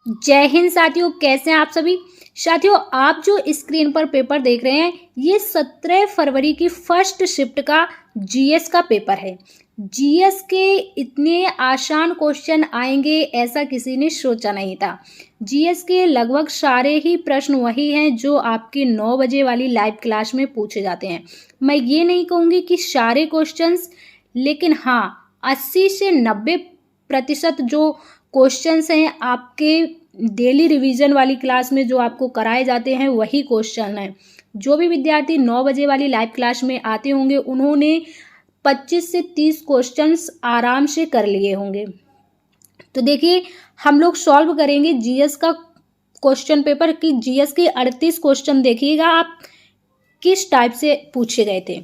जय हिंद साथियों, कैसे हैं आप सभी। साथियों, आप जो स्क्रीन पर पेपर देख रहे हैं ये 17 फरवरी की फर्स्ट शिफ्ट का जीएस का पेपर है। जीएस के इतने आसान क्वेश्चन आएंगे ऐसा किसी ने सोचा नहीं था। जीएस के लगभग सारे ही प्रश्न वही हैं जो आपकी 9 बजे वाली लाइव क्लास में पूछे जाते हैं। मैं ये नहीं कहूँगी कि सारे क्वेश्चंस, लेकिन हाँ 80 से 90% जो क्वेश्चंस हैं आपके डेली रिवीजन वाली क्लास में जो आपको कराए जाते हैं वही क्वेश्चन हैं। जो भी विद्यार्थी 9 बजे वाली लाइव क्लास में आते होंगे उन्होंने 25 से 30 क्वेश्चंस आराम से कर लिए होंगे। तो देखिए, हम लोग सॉल्व करेंगे जीएस का क्वेश्चन पेपर की जीएस के 38 क्वेश्चन देखिएगा आप किस टाइप से पूछे गए थे।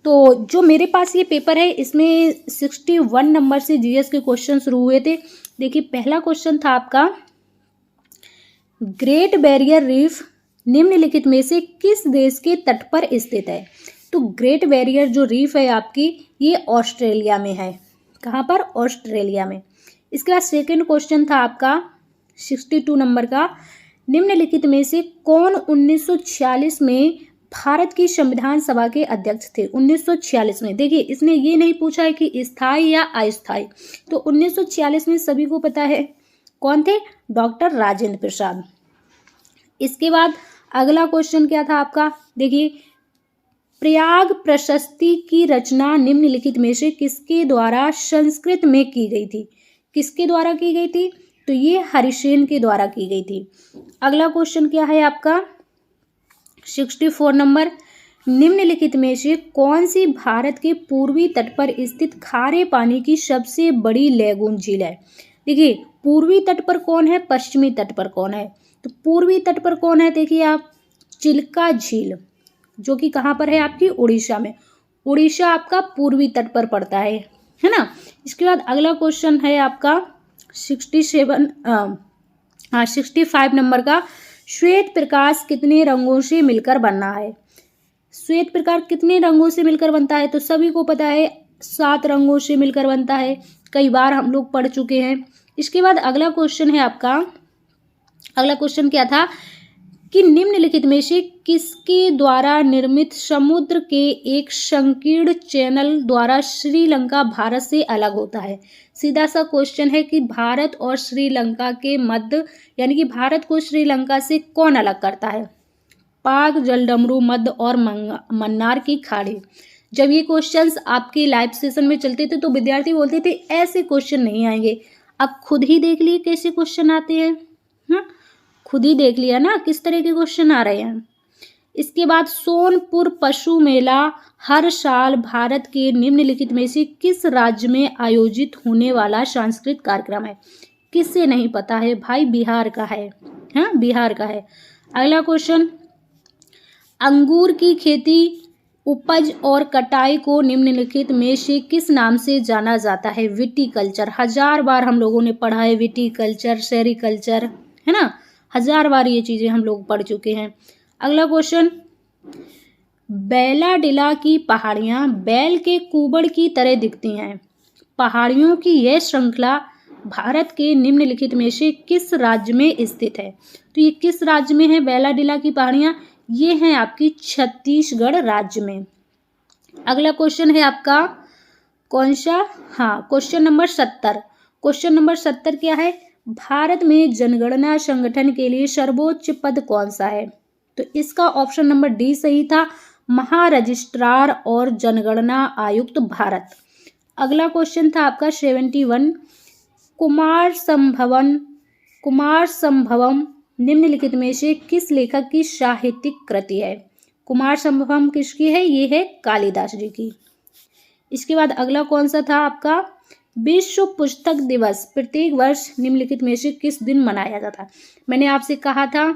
तो जो मेरे पास ये पेपर है इसमें 61 नंबर से जीएस के क्वेश्चन शुरू हुए थे। देखिए, पहला क्वेश्चन था आपका, ग्रेट बैरियर रीफ निम्नलिखित में से किस देश के तट पर स्थित है। तो ग्रेट बैरियर जो रीफ है आपकी ये ऑस्ट्रेलिया में है। कहाँ पर? ऑस्ट्रेलिया में। इसके बाद सेकंड क्वेश्चन था आपका 62 नंबर का, निम्नलिखित में से कौन 1946 में भारत की संविधान सभा के अध्यक्ष थे। 1946 में। देखिए, इसने ये नहीं पूछा है कि स्थायी या अस्थायी, तो 1946 में सभी को पता है कौन थे, डॉक्टर राजेंद्र प्रसाद। इसके बाद अगला क्वेश्चन क्या था आपका, देखिए, प्रयाग प्रशस्ति की रचना निम्नलिखित में से किसके द्वारा संस्कृत में की गई थी। किसके द्वारा की गई थी? तो ये हरिसेन के द्वारा की गई थी। अगला क्वेश्चन क्या है आपका 64 नंबर, निम्नलिखित में से कौन सी भारत के पूर्वी तट पर स्थित खारे पानी की सबसे बड़ी लैगून झील है। देखिए, पूर्वी तट पर कौन है, पश्चिमी तट पर कौन है। तो पूर्वी तट पर कौन है, देखिए आप, चिल्का झील, जो कि कहाँ पर है आपकी, उड़ीसा में। उड़ीसा आपका पूर्वी तट पर पड़ता है ना। इसके बाद अगला क्वेश्चन है आपका 65 नंबर का, श्वेत प्रकाश कितने रंगों से मिलकर बनना है। श्वेत प्रकाश कितने रंगों से मिलकर बनता है, तो सभी को पता है 7 रंगों से मिलकर बनता है। कई बार हम लोग पढ़ चुके हैं। इसके बाद अगला क्वेश्चन है आपका, अगला क्वेश्चन क्या था कि निम्नलिखित में से किसके द्वारा निर्मित समुद्र के एक संकीर्ण चैनल द्वारा श्रीलंका भारत से अलग होता है। सीधा सा क्वेश्चन है कि भारत और श्रीलंका के मध्य, यानी कि भारत को श्रीलंका से कौन अलग करता है। पाक, जलडमरू, मध्य और मन्नार की खाड़ी। जब ये क्वेश्चंस आपके लाइव सेशन में चलते थे तो विद्यार्थी बोलते थे ऐसे क्वेश्चन नहीं आएंगे। अब खुद ही देख लिए कैसे क्वेश्चन आते हैं। खुद ही देख लिया ना किस तरह के क्वेश्चन आ रहे हैं। इसके बाद सोनपुर पशु मेला हर साल भारत के निम्नलिखित में से किस राज्य में आयोजित होने वाला सांस्कृतिक कार्यक्रम है। किससे नहीं पता है भाई, बिहार का है। हाँ, बिहार का है। अगला क्वेश्चन, अंगूर की खेती, उपज और कटाई को निम्नलिखित में से किस नाम से जाना जाता है। विटीकल्चर। 1000 बार हम लोगों ने पढ़ा है विटीकल्चर, सेरिकल्चर, है ना। 1000 बार ये चीजें हम लोग पढ़ चुके हैं। अगला क्वेश्चन, बैलाडिला की पहाड़ियां बैल के कुबड़ की तरह दिखती हैं। पहाड़ियों की यह श्रृंखला भारत के निम्नलिखित में से किस राज्य में स्थित है। तो ये किस राज्य में है बैलाडिला की पहाड़ियां, ये हैं आपकी छत्तीसगढ़ राज्य में। अगला क्वेश्चन है आपका कौन सा, हाँ, क्वेश्चन नंबर 70। क्वेश्चन नंबर 70 क्या है, भारत में जनगणना संगठन के लिए सर्वोच्च पद कौन सा है। तो इसका ऑप्शन नंबर डी सही था, महारजिस्ट्रार और जनगणना आयुक्त भारत। अगला क्वेश्चन था आपका 71, कुमार संभवम निम्नलिखित में से किस लेखक की साहित्यिक कृति है। कुमार संभवम किसकी है, ये है कालिदास जी की। इसके बाद अगला कौन सा था आपका, विश्व पुस्तक दिवस प्रत्येक वर्ष निम्नलिखित में से किस दिन मनाया जाता है। मैंने आपसे कहा था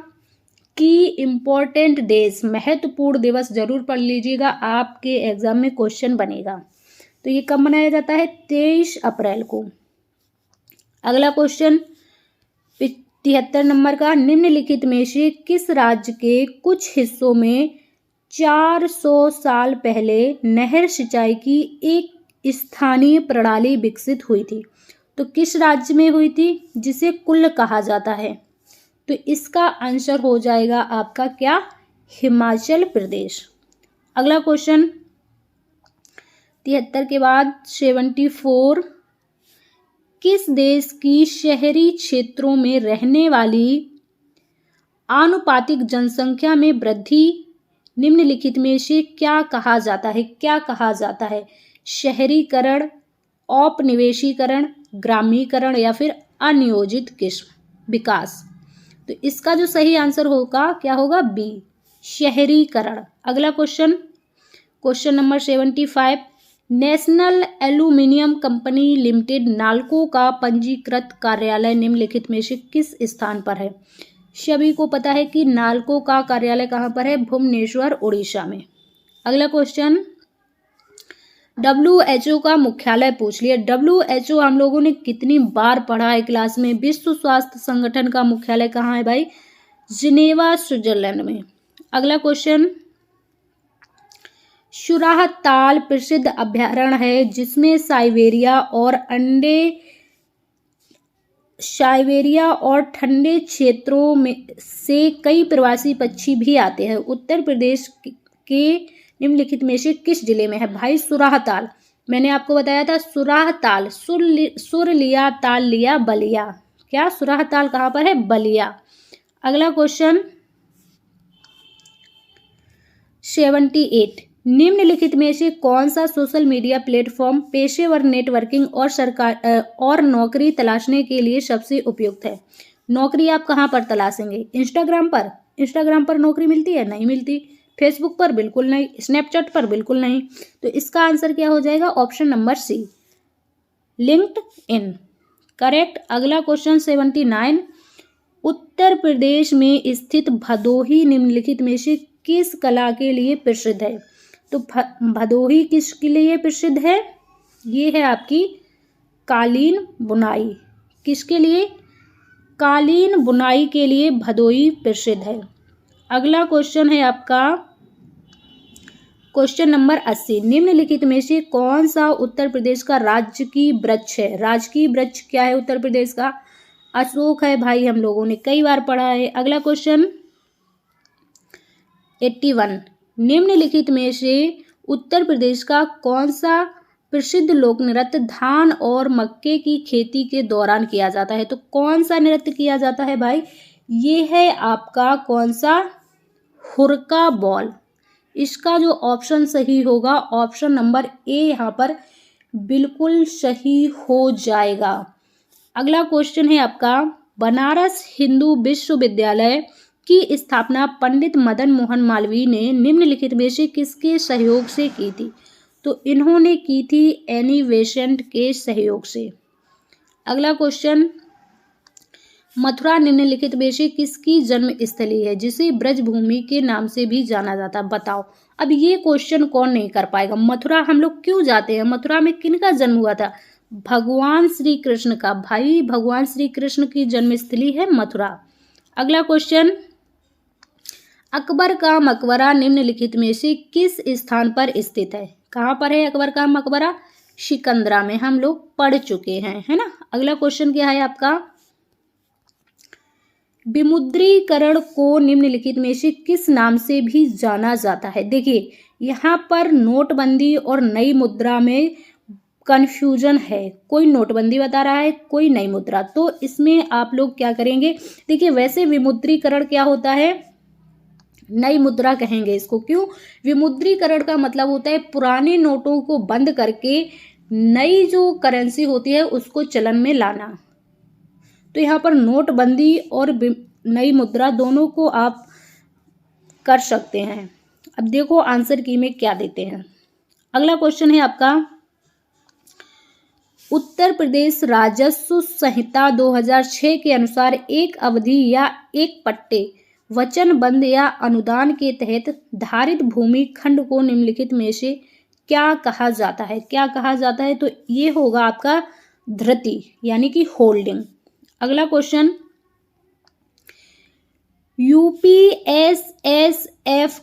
कि इम्पोर्टेंट डेज, महत्वपूर्ण दिवस जरूर पढ़ लीजिएगा, आपके एग्जाम में क्वेश्चन बनेगा। तो ये कब मनाया जाता है, 23 अप्रैल को। अगला क्वेश्चन 73 नंबर का, निम्नलिखित में से किस राज्य के कुछ हिस्सों में 400 साल पहले नहर सिंचाई की एक स्थानीय प्रणाली विकसित हुई थी। तो किस राज्य में हुई थी, जिसे कुल्ल कहा जाता है। तो इसका आंसर हो जाएगा आपका क्या, हिमाचल प्रदेश। अगला क्वेश्चन 73 के बाद 74, किस देश की शहरी क्षेत्रों में रहने वाली आनुपातिक जनसंख्या में वृद्धि निम्नलिखित में से क्या कहा जाता है, क्या कहा जाता है, शहरीकरण, औपनिवेशीकरण, ग्रामीकरण या फिर अनियोजित किस्म विकास। तो इसका जो सही आंसर होगा क्या होगा, बी, शहरीकरण। अगला question, question number 75, national aluminium company limited NALCO का पंजीकृत कार्यालय निम्नलिखित में से किस स्थान पर है। सभी को पता है कि नालको का कार्यालय कहाँ पर है, भुवनेश्वर, उड़ीसा में। अगला क्वेश्चन, WHO का मुख्यालय पूछ लिया। WHO हम लोगों ने कितनी बार पढ़ा है क्लास में। विश्व स्वास्थ्य संगठन का मुख्यालय कहाँ है भाई, जिनेवा, स्विट्जरलैंड में। अगला क्वेश्चन, सुराह ताल प्रसिद्ध अभयारण्य है जिसमें साइबेरिया और ठंडे क्षेत्रों में से कई प्रवासी पक्षी भी आते हैं। उत्तर प्रदेश के निम्नलिखित में से किस जिले में है भाई, सुराह ताल। मैंने आपको बताया था सुराह ताल, सुर लिया ताल लिया बलिया, क्या सुराह ताल कहाँ पर है, बलिया। अगला क्वेश्चन 78, निम्नलिखित में से कौन सा सोशल मीडिया प्लेटफॉर्म पेशेवर नेटवर्किंग और नौकरी तलाशने के लिए सबसे उपयुक्त है। नौकरी आप कहाँ पर तलाशेंगे, इंस्टाग्राम पर। इंस्टाग्राम पर नौकरी मिलती है, नहीं मिलती। फेसबुक पर बिल्कुल नहीं, स्नैपचैट पर बिल्कुल नहीं। तो इसका आंसर क्या हो जाएगा, option number C, LinkedIn, correct. अगला क्वेश्चन 79, उत्तर प्रदेश में स्थित भदोही निम्नलिखित में से किस कला के लिए प्रसिद्ध है। तो भदोही किसके लिए प्रसिद्ध है, ये है आपकी कालीन बुनाई। किसके लिए, कालीन बुनाई के लिए भदोही प्रसिद्ध है। अगला क्वेश्चन है आपका क्वेश्चन नंबर 80, निम्नलिखित में से कौन सा उत्तर प्रदेश का राजकीय वृक्ष है। राजकीय वृक्ष क्या है उत्तर प्रदेश का, अशोक है भाई, हम लोगों ने कई बार पढ़ा है। अगला क्वेश्चन 81, निम्नलिखित में से उत्तर प्रदेश का कौन सा प्रसिद्ध लोक नृत्य धान और मक्के की खेती के दौरान किया जाता है। तो कौन सा नृत्य किया जाता है भाई, ये है आपका कौन सा, हुरका बॉल। इसका जो ऑप्शन सही होगा, ऑप्शन नंबर ए यहाँ पर बिल्कुल सही हो जाएगा। अगला क्वेश्चन है आपका, बनारस हिंदू विश्वविद्यालय की स्थापना पंडित मदन मोहन मालवीय ने निम्नलिखित में से किसके सहयोग से की थी। तो इन्होंने की थी एनी बेसेंट के सहयोग से। अगला क्वेश्चन, मथुरा निम्नलिखित में से किसकी जन्म स्थली है जिसे ब्रजभूमि के नाम से भी जाना जाता है। बताओ, अब ये क्वेश्चन कौन नहीं कर पाएगा। मथुरा हम लोग क्यों जाते हैं, मथुरा में किनका जन्म हुआ था, भगवान श्री कृष्ण का। भाई भगवान श्री कृष्ण की जन्मस्थली है मथुरा। अगला क्वेश्चन, अकबर का मकबरा निम्नलिखित में से किस स्थान पर स्थित है। कहाँ पर है अकबर का मकबरा, सिकंदरा में, हम लोग पढ़ चुके हैं, है ना। अगला क्वेश्चन क्या है आपका, विमुद्रीकरण को निम्नलिखित में से किस नाम से भी जाना जाता है। देखिए यहाँ पर नोटबंदी और नई मुद्रा में कंफ्यूजन है, कोई नोटबंदी बता रहा है, कोई नई मुद्रा। तो इसमें आप लोग क्या करेंगे, देखिए वैसे विमुद्रीकरण क्या होता है, नई मुद्रा कहेंगे इसको। क्यों, विमुद्रीकरण का मतलब होता है पुराने नोटों को बंद करके नई जो करेंसी होती है उसको चलन में लाना। तो यहाँ पर नोटबंदी और नई मुद्रा दोनों को आप कर सकते हैं। अब देखो आंसर की में क्या देते हैं। अगला क्वेश्चन है आपका, उत्तर प्रदेश राजस्व संहिता 2006 के अनुसार एक अवधि या एक पट्टे वचनबंध या अनुदान के तहत धारित भूमि खंड को निम्नलिखित में से क्या कहा जाता है। क्या कहा जाता है, तो ये होगा आपका धृति यानी कि होल्डिंग। अगला क्वेश्चन, यूपीएसएसएफ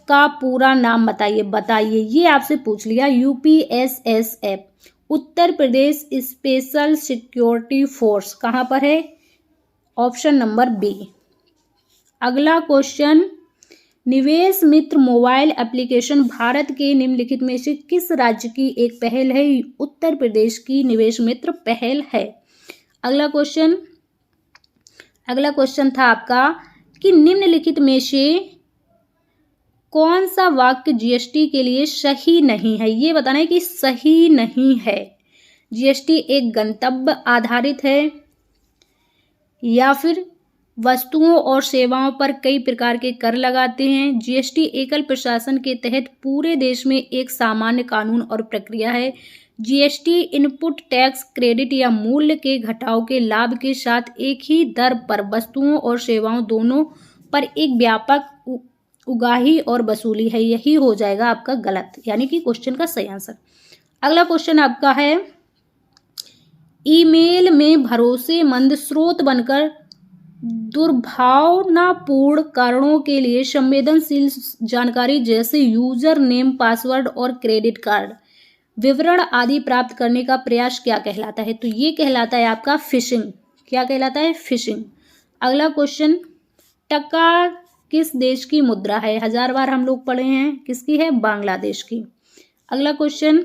का पूरा नाम बताइए। बताइए, ये आपसे पूछ लिया। UPSSF Uttar Pradesh special security force कहाँ पर है, ऑप्शन नंबर बी, अगला क्वेश्चन, निवेश मित्र मोबाइल एप्लीकेशन भारत के निम्नलिखित में से किस राज्य की एक पहल है? उत्तर प्रदेश की निवेश मित्र पहल है। अगला क्वेश्चन था आपका कि निम्नलिखित में से कौन सा वाक्य जीएसटी के लिए सही नहीं है? ये बताना है कि सही नहीं है। जीएसटी एक गंतव्य आधारित है, या फिर वस्तुओं और सेवाओं पर कई प्रकार के कर लगाते हैं। जीएसटी एकल प्रशासन के तहत पूरे देश में एक सामान्य कानून और प्रक्रिया है। जीएसटी इनपुट टैक्स क्रेडिट या मूल्य के घटाव के लाभ के साथ एक ही दर पर वस्तुओं और सेवाओं दोनों पर एक व्यापक उगाही और वसूली है। यही हो जाएगा आपका गलत, यानी कि क्वेश्चन का सही आंसर। अगला क्वेश्चन आपका है, ईमेल में भरोसेमंद स्रोत बनकर दुर्भावनापूर्ण कारणों के लिए संवेदनशील जानकारी जैसे यूजर नेम, पासवर्ड और क्रेडिट कार्ड विवरण आदि प्राप्त करने का प्रयास क्या कहलाता है? तो ये कहलाता है आपका फिशिंग। क्या कहलाता है? फिशिंग। अगला क्वेश्चन, टका किस देश की मुद्रा है? 1000 बार हम लोग पढ़े हैं, किसकी है? बांग्लादेश की। अगला क्वेश्चन,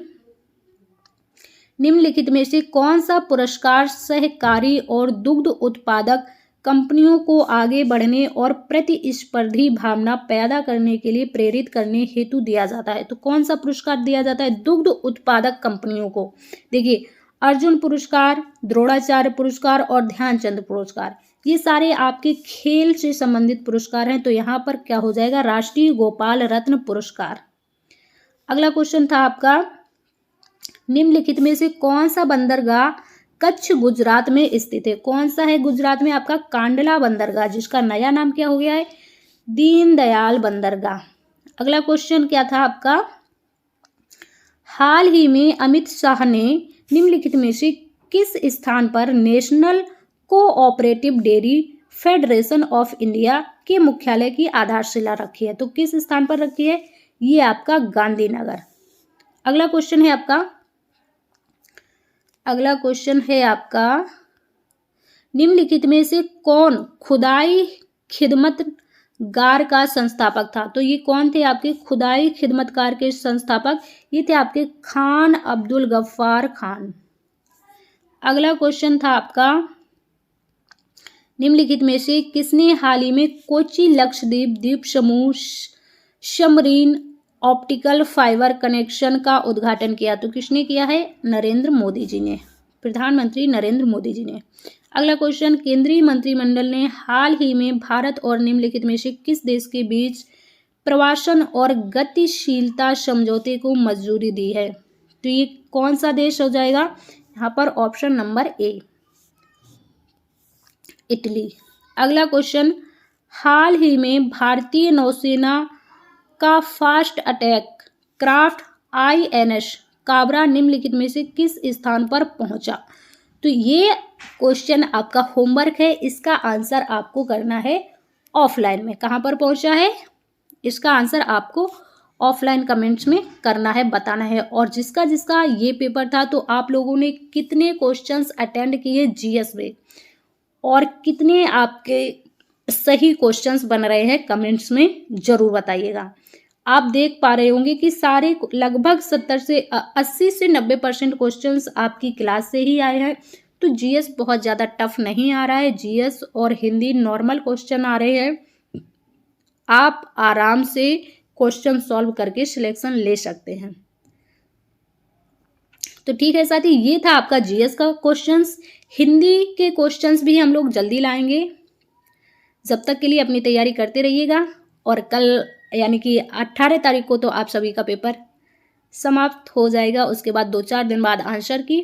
निम्नलिखित में से कौन सा पुरस्कार सहकारी और दुग्ध उत्पादक कंपनियों को आगे बढ़ने और प्रतिस्पर्धी भावना पैदा करने के लिए प्रेरित करने हेतु दिया जाता है? तो कौन सा पुरस्कार दिया जाता है दुग्ध उत्पादक कंपनियों को? देखिए, अर्जुन पुरस्कार, द्रोणाचार्य पुरस्कार और ध्यानचंद पुरस्कार, ये सारे आपके खेल से संबंधित पुरस्कार हैं। तो यहाँ पर क्या हो जाएगा? राष्ट्रीय गोपाल रत्न पुरस्कार। अगला क्वेश्चन था आपका, निम्नलिखित में से कौन सा बंदरगाह कच्छ गुजरात में स्थित है? कौन सा है गुजरात में? आपका कांडला बंदरगाह, जिसका नया नाम क्या हो गया है? दीनदयाल बंदरगाह। अगला क्वेश्चन क्या था आपका, हाल ही में अमित शाह ने निम्नलिखित में से किस स्थान पर national cooperative dairy federation of India के मुख्यालय की आधारशिला रखी है? तो किस स्थान पर रखी है? ये आपका गांधीनगर। अगला क्वेश्चन है आपका, निम्नलिखित में से कौन खुदाई खिदमतगार का संस्थापक था? तो ये कौन थे आपके खुदाई खिदमतकार के संस्थापक? ये थे आपके खान अब्दुल गफ्फार खान। अगला क्वेश्चन था आपका, निम्नलिखित में से किसने हाल ही में कोची लक्षद्वीप द्वीप समूह समरीन ऑप्टिकल फाइबर कनेक्शन का उद्घाटन किया? तो किसने किया है? नरेंद्र मोदी जी ने, प्रधानमंत्री नरेंद्र मोदी जी ने। अगला क्वेश्चन, केंद्रीय मंत्रिमंडल ने हाल ही में भारत और निम्नलिखित में से किस देश के बीच प्रवासन और गतिशीलता समझौते को मंजूरी दी है? तो ये कौन सा देश हो जाएगा? यहाँ पर ऑप्शन नंबर ए, इटली। अगला क्वेश्चन, हाल ही में भारतीय नौसेना का fast attack craft INS Kabra निम्नलिखित में से किस स्थान पर पहुंचा? तो ये क्वेश्चन आपका होमवर्क है, इसका आंसर आपको करना है ऑफलाइन में। कहाँ पर पहुंचा है? इसका आंसर आपको ऑफलाइन कमेंट्स में करना है, बताना है। और जिसका जिसका ये पेपर था, तो आप लोगों ने कितने क्वेश्चंस अटेंड किए जीएस में और कितने आपके सही क्वेश्चंस बन रहे हैं, कमेंट्स में जरूर बताइएगा। आप देख पा रहे होंगे कि सारे लगभग 80 से 90% क्वेश्चंस आपकी क्लास से ही आए हैं। तो जीएस बहुत ज़्यादा टफ नहीं आ रहा है, जीएस और हिंदी नॉर्मल क्वेश्चन आ रहे हैं। आप आराम से क्वेश्चन सॉल्व करके सिलेक्शन ले सकते हैं। तो ठीक है साथी, ये था आपका जीएस का क्वेश्चंस। हिंदी के क्वेश्चंस भी हम लोग जल्दी लाएंगे। जब तक के लिए अपनी तैयारी करते रहिएगा। और कल यानी कि 18 तारीख को तो आप सभी का पेपर समाप्त हो जाएगा। उसके बाद 2-4 दिन बाद आंसर की